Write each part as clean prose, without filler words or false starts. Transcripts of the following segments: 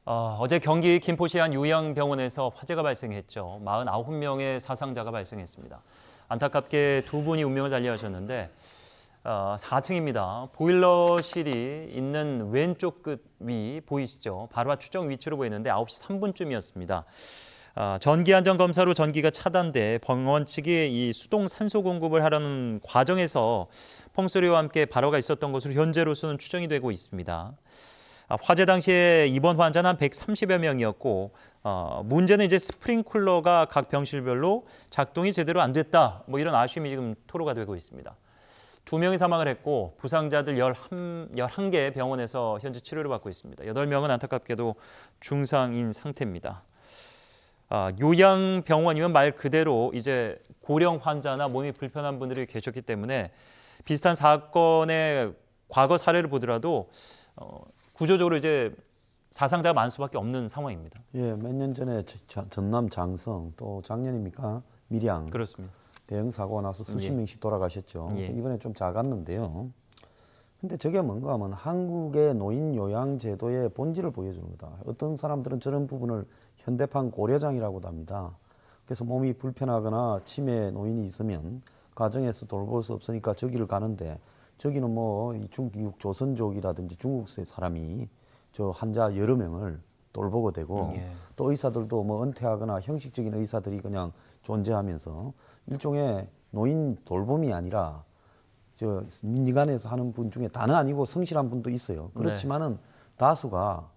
어제 경기 김포시 한 요양병원에서 화재가 발생했죠. 49명의 사상자가 발생했습니다. 안타깝게 두 분이 운명을 달리하셨는데 4층입니다. 보일러실이 있는 왼쪽 끝 위 보이시죠? 바로 추정 위치로 보이는데 9시 3분쯤이었습니다. 전기 안전 검사로 전기가 차단돼 병원 측이 이 수동 산소 공급을 하려는 과정에서 펑소리와 함께 발화가 있었던 것으로 현재로서는 추정이 되고 있습니다. 화재 당시에 입원 환자는 한 130여 명이었고 문제는 이제 스프링클러가 각 병실별로 작동이 제대로 안 됐다. 이런 아쉬움이 지금 토로가 되고 있습니다. 2명이 사망을 했고 부상자들 11개 병원에서 현재 치료를 받고 있습니다. 8명은 안타깝게도 중상인 상태입니다. 요양병원이면 말 그대로 이제 고령 환자나 몸이 불편한 분들이 계셨기 때문에 비슷한 사건의 과거 사례를 보더라도 구조적으로 이제 사상자가 많을 수밖에 없는 상황입니다. 예, 몇 년 전에 전남 장성 또 작년입니까? 밀양. 그렇습니다. 대형 사고가 나서 수십 명씩 돌아가셨죠. 예. 이번에 좀 작았는데요. 근데 저게 뭔가 하면 한국의 노인 요양 제도의 본질을 보여주는 거다. 어떤 사람들은 저런 부분을 현대판 고려장이라고도 합니다. 그래서 몸이 불편하거나 치매 노인이 있으면 가정에서 돌볼 수 없으니까 저기를 가는데 저기는 중국 조선족이라든지 중국의 사람이 저 환자 여러 명을 돌보고 되고 또 의사들도 은퇴하거나 형식적인 의사들이 그냥 존재하면서 일종의 노인 돌봄이 아니라 저 민간에서 하는 분 중에 다는 아니고 성실한 분도 있어요. 그렇지만은 다수가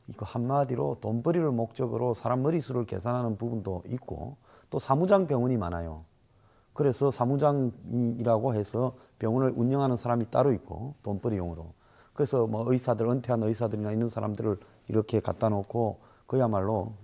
이거 한마디로 돈벌이를 목적으로 사람 머리수를 계산하는 부분도 있고 또 사무장 병원이 많아요. 그래서 사무장이라고 해서 병원을 운영하는 사람이 따로 있고 돈벌이용으로. 그래서 의사들 은퇴한 의사들이나 있는 사람들을 이렇게 갖다 놓고 그야말로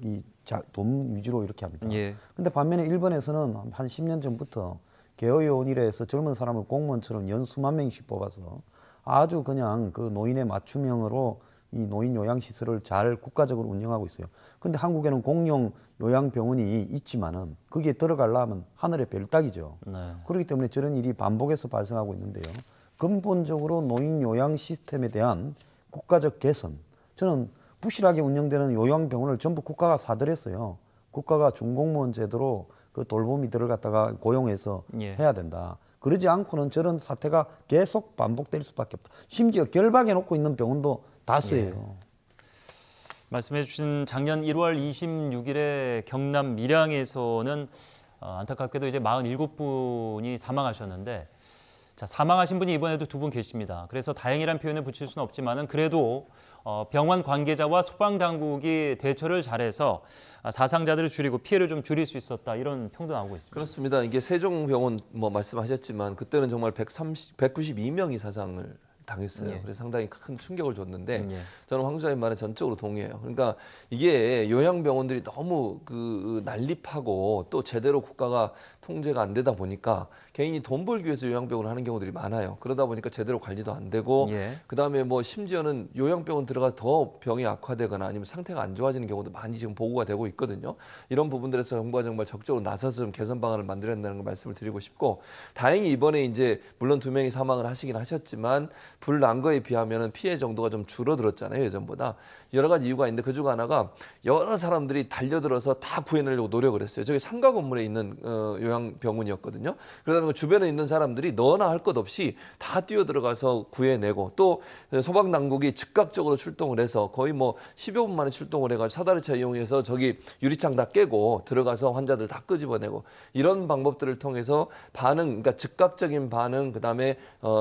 돈 위주로 이렇게 합니다. 근데 반면에 일본에서는 한 10년 전부터 개요요원이라 해서 젊은 사람을 공무원처럼 연 수만 명씩 뽑아서 아주 그냥 그 노인의 맞춤형으로 이 노인 요양시설을 잘 국가적으로 운영하고 있어요. 근데 한국에는 공용 요양병원이 있지만은 거기에 들어가려면 하늘의 별 따기죠. 그렇기 때문에 저런 일이 반복해서 발생하고 있는데요. 근본적으로 노인 요양 시스템에 대한 국가적 개선. 저는 부실하게 운영되는 요양병원을 전부 국가가 사들였어요. 국가가 준공무원 제도로 그 돌봄이 들어갔다가 고용해서 해야 된다. 그러지 않고는 저런 사태가 계속 반복될 수밖에 없다. 심지어 결박해 놓고 있는 병원도 다수예요. 말씀해 주신 작년 1월 26일에 경남 밀양에서는 안타깝게도 이제 47분이 사망하셨는데 사망하신 분이 이번에도 2분 계십니다. 그래서 다행이란 표현을 붙일 수는 없지만은 그래도 병원 관계자와 소방당국이 대처를 잘해서 사상자들을 줄이고 피해를 좀 줄일 수 있었다 이런 평도 나오고 있습니다. 그렇습니다. 이게 세종병원 말씀하셨지만 그때는 정말 192명이 사상을 당했어요. 그래서 상당히 큰 충격을 줬는데 저는 황 소장님 말에 전적으로 동의해요. 그러니까 이게 요양병원들이 너무 난립하고 또 제대로 국가가 통제가 안 되다 보니까 개인이 돈 벌기 위해서 요양병원을 하는 경우들이 많아요. 그러다 보니까 제대로 관리도 안 되고 그다음에 심지어는 요양병원 들어가서 더 병이 악화되거나 아니면 상태가 안 좋아지는 경우도 많이 지금 보고가 되고 있거든요. 이런 부분들에서 정부가 정말 적극적으로 나서서 좀 개선 방안을 만들어야 된다는 걸 말씀을 드리고 싶고 다행히 이번에 이제 물론 2명이 사망을 하시긴 하셨지만 불 난 거에 비하면 피해 정도가 좀 줄어들었잖아요. 예전보다. 여러 가지 이유가 있는데 그중 하나가 여러 사람들이 달려들어서 다 구해내려고 노력을 했어요. 저기 상가 건물에 있는 요양병원이었거든요. 그러다 보니까 주변에 있는 사람들이 너나 할 것 없이 다 뛰어들어가서 구해내고 또 소방당국이 즉각적으로 출동을 해서 거의 10여 분 만에 출동을 해가지고 사다리차 이용해서 저기 유리창 다 깨고 들어가서 환자들 다 끄집어내고 이런 방법들을 통해서 그러니까 즉각적인 반응, 그다음에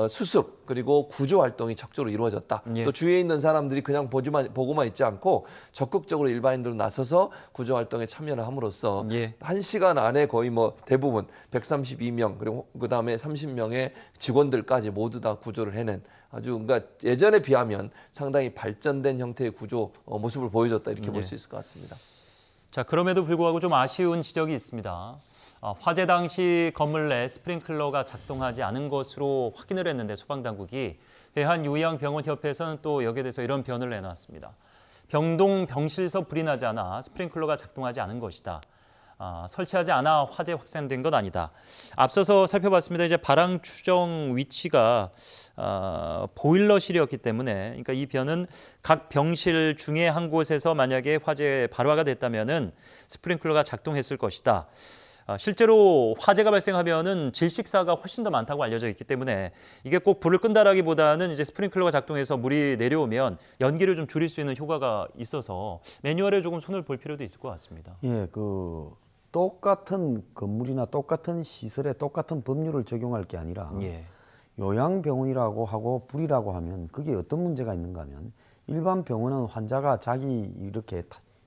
수습 그리고 구조 활동이 적극적으로 이루어졌다. 또 주위에 있는 사람들이 그냥 보고만 있지 않고 적극적으로 일반인들로 나서서 구조 활동에 참여를 함으로써 1시간 안에 거의 대부분 132명 그리고 그다음에 30명의 직원들까지 모두 다 구조를 해낸 그러니까 예전에 비하면 상당히 발전된 형태의 구조 모습을 보여줬다 이렇게 볼 수 있을 것 같습니다. 그럼에도 불구하고 좀 아쉬운 지적이 있습니다. 화재 당시 건물 내 스프링클러가 작동하지 않은 것으로 확인을 했는데 소방당국이 대한요양병원협회에서는 또 여기에 대해서 이런 변을 내놨습니다. 병동 병실서 불이 나지 않아 스프링클러가 작동하지 않은 것이다. 설치하지 않아 화재 확산된 건 아니다. 앞서서 살펴봤습니다. 이제 발항 추정 위치가 보일러실이었기 때문에, 그러니까 이 변은 각 병실 중에 한 곳에서 만약에 화재 발화가 됐다면은 스프링클러가 작동했을 것이다. 실제로 화재가 발생하면은 질식사가 훨씬 더 많다고 알려져 있기 때문에 이게 꼭 불을 끈다라기보다는 이제 스프링클러가 작동해서 물이 내려오면 연기를 좀 줄일 수 있는 효과가 있어서 매뉴얼에 조금 손을 볼 필요도 있을 것 같습니다. 예, 똑같은 건물이나 똑같은 시설에 똑같은 법률을 적용할 게 아니라 예. 요양병원이라고 하고 불이라고 하면 그게 어떤 문제가 있는가 하면 일반 병원은 환자가 자기 이렇게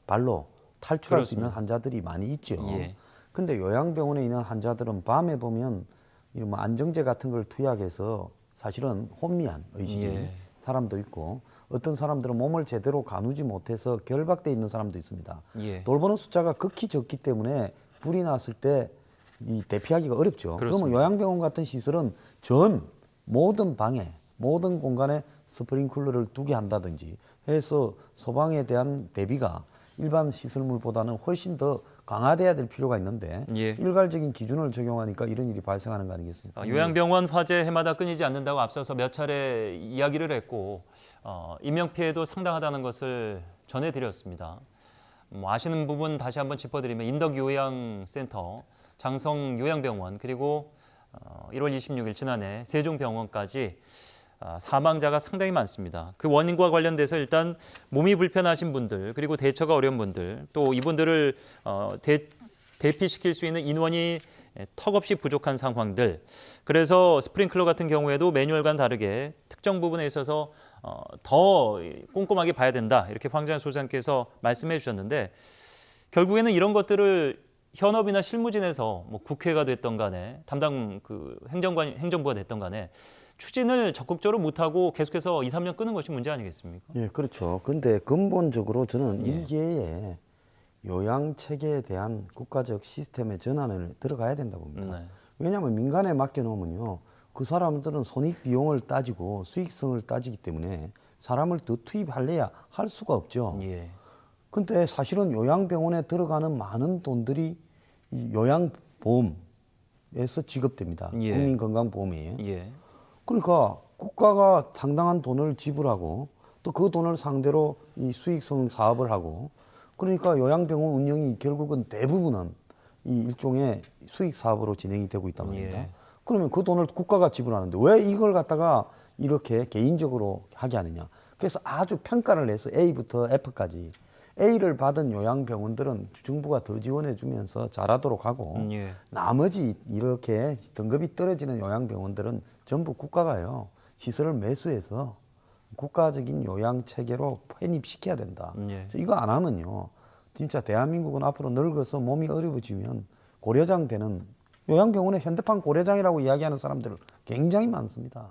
발로 탈출할 수 있는 환자들이 많이 있죠. 예. 근데 요양병원에 있는 환자들은 밤에 보면 이런 뭐 안정제 같은 걸 투약해서 사실은 혼미한 의식이 예. 사람도 있고 어떤 사람들은 몸을 제대로 가누지 못해서 결박돼 있는 사람도 있습니다. 예. 돌보는 숫자가 극히 적기 때문에 불이 났을 때 이 대피하기가 어렵죠. 그렇습니다. 그러면 요양병원 같은 시설은 모든 방에 모든 공간에 스프링클러를 두게 한다든지 해서 소방에 대한 대비가 일반 시설물보다는 훨씬 더 강화돼야 될 필요가 있는데 예. 일괄적인 기준을 적용하니까 이런 일이 발생하는 거 아니겠습니까? 요양병원 화재 해마다 끊이지 않는다고 앞서서 몇 차례 이야기를 했고 인명피해도 상당하다는 것을 전해드렸습니다. 아시는 부분 다시 한번 짚어드리면 인덕요양센터, 장성요양병원 그리고 1월 26일 지난해 세종병원까지 사망자가 상당히 많습니다. 그 원인과 관련돼서 일단 몸이 불편하신 분들 그리고 대처가 어려운 분들 또 이분들을 대피시킬 수 있는 인원이 턱없이 부족한 상황들. 그래서 스프링클러 같은 경우에도 매뉴얼과는 다르게 특정 부분에 있어서 더 꼼꼼하게 봐야 된다. 이렇게 황재한 소장께서 말씀해 주셨는데 결국에는 이런 것들을 현업이나 실무진에서 뭐 국회가 됐던 간에 담당 행정부가 됐던 간에 추진을 적극적으로 못하고 계속해서 2, 3년 끄는 것이 문제 아니겠습니까? 예, 그렇죠. 근데 근본적으로 저는 일개의 요양 체계에 대한 국가적 시스템의 전환을 들어가야 된다고 봅니다. 네. 왜냐하면 민간에 맡겨놓으면요, 그 사람들은 손익 비용을 따지고 수익성을 따지기 때문에 사람을 더 투입할래야 할 수가 없죠. 예. 근데 사실은 요양병원에 들어가는 많은 돈들이 이 요양보험에서 지급됩니다. 예. 국민건강보험이에요. 예. 그러니까 국가가 상당한 돈을 지불하고 또 그 돈을 상대로 이 수익성 사업을 하고 그러니까 요양병원 운영이 결국은 대부분은 이 일종의 수익 사업으로 진행이 되고 있단 말입니다. 예. 그러면 그 돈을 국가가 지불하는데 왜 이걸 갖다가 이렇게 개인적으로 하게 하느냐. 그래서 아주 평가를 해서 A부터 F까지 A를 받은 요양병원들은 정부가 더 지원해 주면서 잘하도록 하고 예. 나머지 이렇게 등급이 떨어지는 요양병원들은 전부 국가가요 시설을 매수해서 국가적인 요양 체계로 편입시켜야 된다. 예. 이거 안 하면요 진짜 대한민국은 앞으로 늙어서 몸이 어려워지면 고려장 되는 요양병원의 현대판 고려장이라고 이야기하는 사람들 굉장히 많습니다.